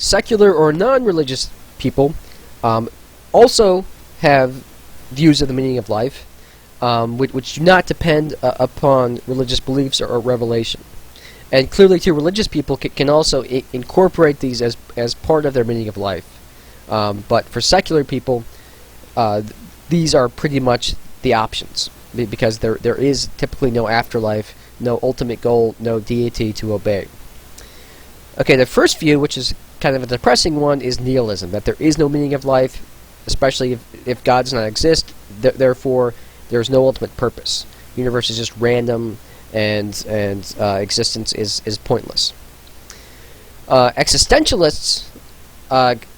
secular or non-religious people also have views of the meaning of life, which do not depend upon religious beliefs or revelation. And clearly, too, religious people can also incorporate these as part of their meaning of life. But for secular people, these are pretty much the options, because there is typically no afterlife, no ultimate goal, no deity to obey. Okay, the first view, which is kind of a depressing one, is nihilism, that there is no meaning of life, especially if God does not exist, therefore there's no ultimate purpose. The universe is just random, and existence is pointless. Existentialists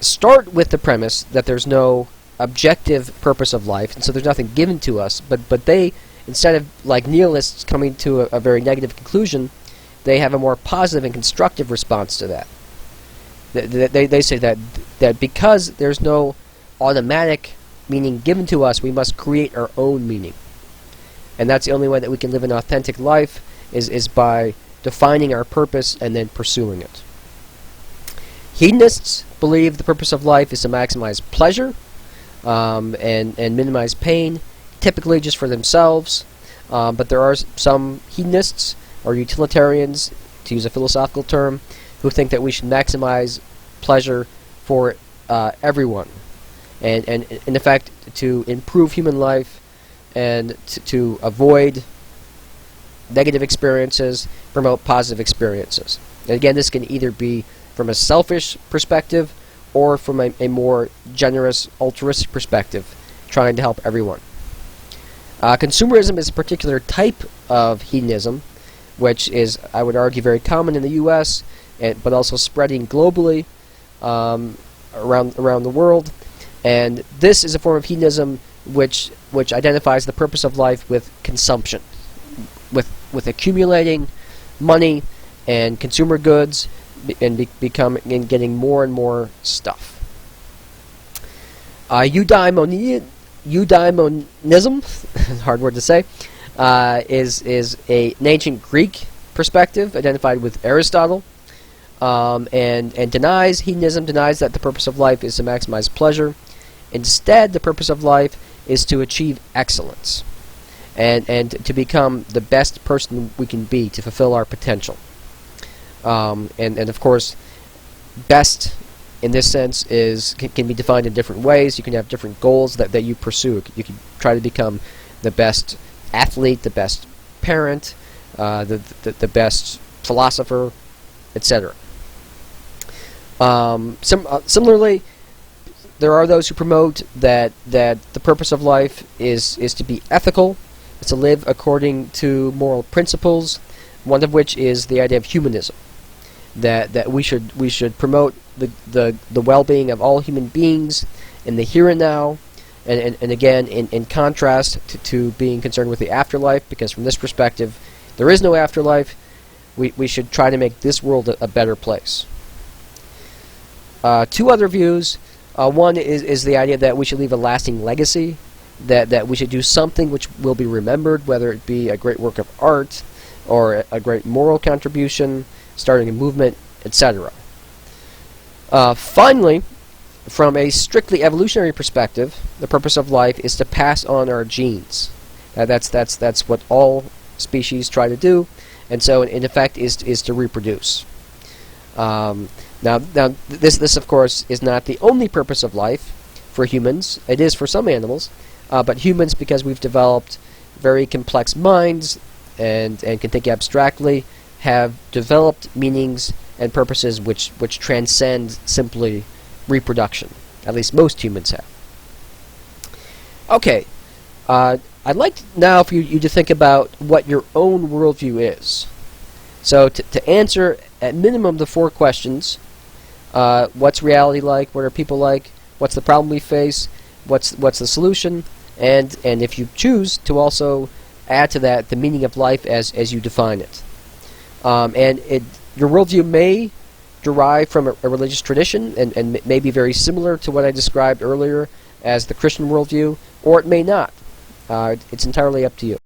start with the premise that there's no objective purpose of life, and so there's nothing given to us, but they, instead of, like nihilists, coming to a very negative conclusion, they have a more positive and constructive response to that. They say that because there's no automatic meaning given to us, we must create our own meaning. And that's the only way that we can live an authentic life, is by defining our purpose and then pursuing it. Hedonists believe the purpose of life is to maximize pleasure and minimize pain, typically just for themselves. But there are some hedonists, or utilitarians, to use a philosophical term, who think that we should maximize pleasure for everyone, and in effect to improve human life and to avoid negative experiences, promote positive experiences. And again, this can either be from a selfish perspective or from a more generous, altruistic perspective, trying to help everyone. Consumerism is a particular type of hedonism, which is, I would argue, very common in the U.S., but also spreading globally around the world. And this is a form of hedonism which identifies the purpose of life with consumption, with accumulating money and consumer goods, and getting more and more stuff. Eudaimonism, hard word to say, is an ancient Greek perspective identified with Aristotle, and denies hedonism, denies that the purpose of life is to maximize pleasure. Instead, the purpose of life is to achieve excellence, and to become the best person we can be, to fulfill our potential. And of course, best in this sense can be defined in different ways. You can have different goals that you pursue. You can try to become the best athlete, the best parent, the best philosopher, etc. Similarly, there are those who promote that the purpose of life is to be ethical, is to live according to moral principles, one of which is the idea of humanism, that we should promote the well-being of all human beings in the here and now, and again, in contrast to being concerned with the afterlife, because from this perspective, there is no afterlife. We should try to make this world a better place. Two other views. One is the idea that we should leave a lasting legacy, that we should do something which will be remembered, whether it be a great work of art or a great moral contribution, starting a movement, etc. Finally, from a strictly evolutionary perspective, the purpose of life is to pass on our genes. That's what all species try to do, and so in effect is to reproduce. Now this of course is not the only purpose of life for humans. It is for some animals, but humans, because we've developed very complex minds and can think abstractly, have developed meanings and purposes which transcend simply reproduction. At least most humans have. Okay, I'd like now for you to think about what your own worldview is. So to answer at minimum the 4 questions: what's reality like? What are people like? What's the problem we face? What's the solution? And if you choose to also add to that the meaning of life as you define it. Your worldview may derive from a religious tradition and may be very similar to what I described earlier as the Christian worldview, or it may not. It's entirely up to you.